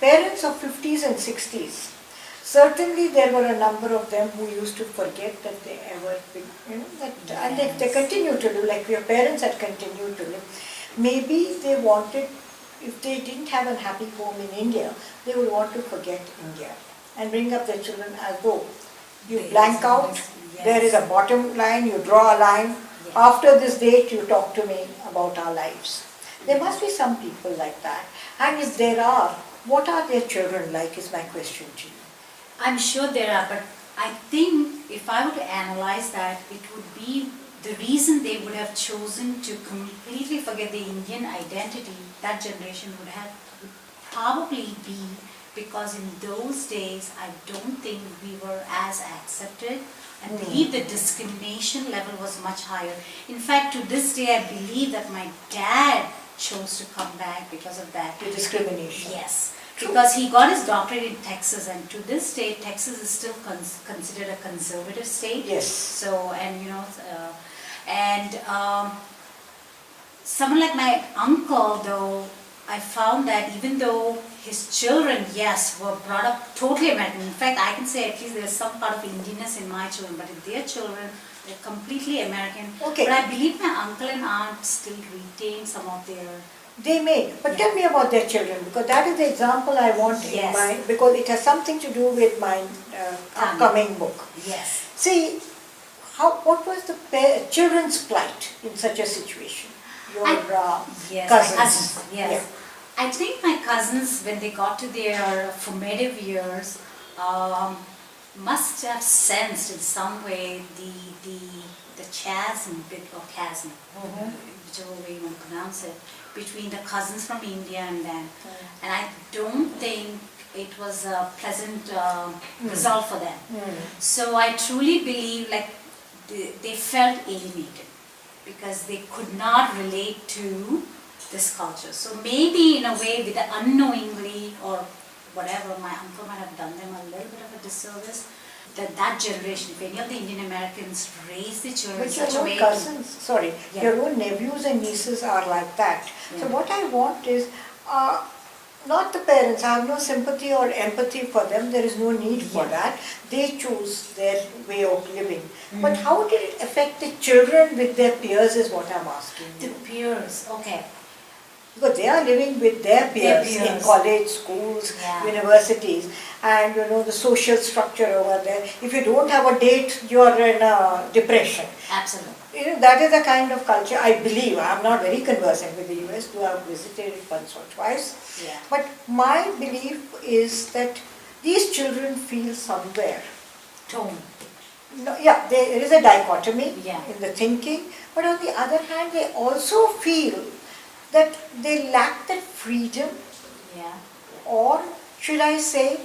parents of 50s and 60s, certainly there were a number of them who used to forget that they ever, and they continue to do, like your parents had continued to live. Maybe they wanted, if they didn't have a happy home in India, they would want to forget India and bring up their children as though you blank out, there is a bottom line, you draw a line, after this date you talk to me about our lives. There must be some people like that, and if there are, what are their children like is my question to you. I'm sure there are, but I think if I were to analyze that, it would be the reason they would have chosen to completely forget the Indian identity, that generation would probably be because in those days I don't think we were as accepted. I believe the discrimination level was much higher. In fact, to this day I believe that my dad chose to come back because of that. The discrimination. Yes. Because he got his doctorate in Texas, and to this day Texas is still considered a conservative state. Yes. So, and someone like my uncle, though, I found that even though his children, yes, were brought up totally American. In fact, I can say at least there's some part of Indianness in my children, but in their children, they're completely American. Okay. But I believe my uncle and aunt still retain some of their... They may, but tell me about their children, because that is the example I want in mind, because it has something to do with my upcoming book. Yes. See, what was the children's plight in such a situation? Your cousins. Yes. Yeah. I think my cousins, when they got to their formative years, must have sensed in some way the chasm, or chasm, whichever way you want to pronounce it, between the cousins from India and them. And I don't think it was a pleasant result for them. So I truly believe like they felt alienated because they could not relate to this culture. So maybe in a way, with the unknowingly or whatever, my uncle might have done them a little bit of a disservice. That generation, if any of the Indian Americans raise the children in such a way... Your own cousins, your own nephews and nieces are like that. So what I want is, not the parents, I have no sympathy or empathy for them, there is no need for that. They choose their way of living. But how did it affect the children with their peers is what I'm asking you. The peers, okay. Because they are living with their peers in college, schools, universities, and the social structure over there. If you don't have a date, you are in a depression. Absolutely. That is the kind of culture, I believe. I am not very conversant with the US, though I have visited it once or twice. Yeah. But my belief is that these children feel somewhere. Tone. No, there is a dichotomy in the thinking, but on the other hand, they also feel that they lack that freedom, or should I say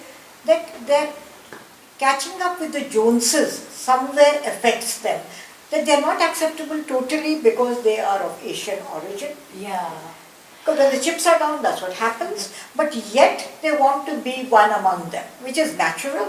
that they're catching up with the Joneses somewhere affects them, that they're not acceptable totally because they are of Asian origin. Because when the chips are down, that's what happens, but yet they want to be one among them, which is natural.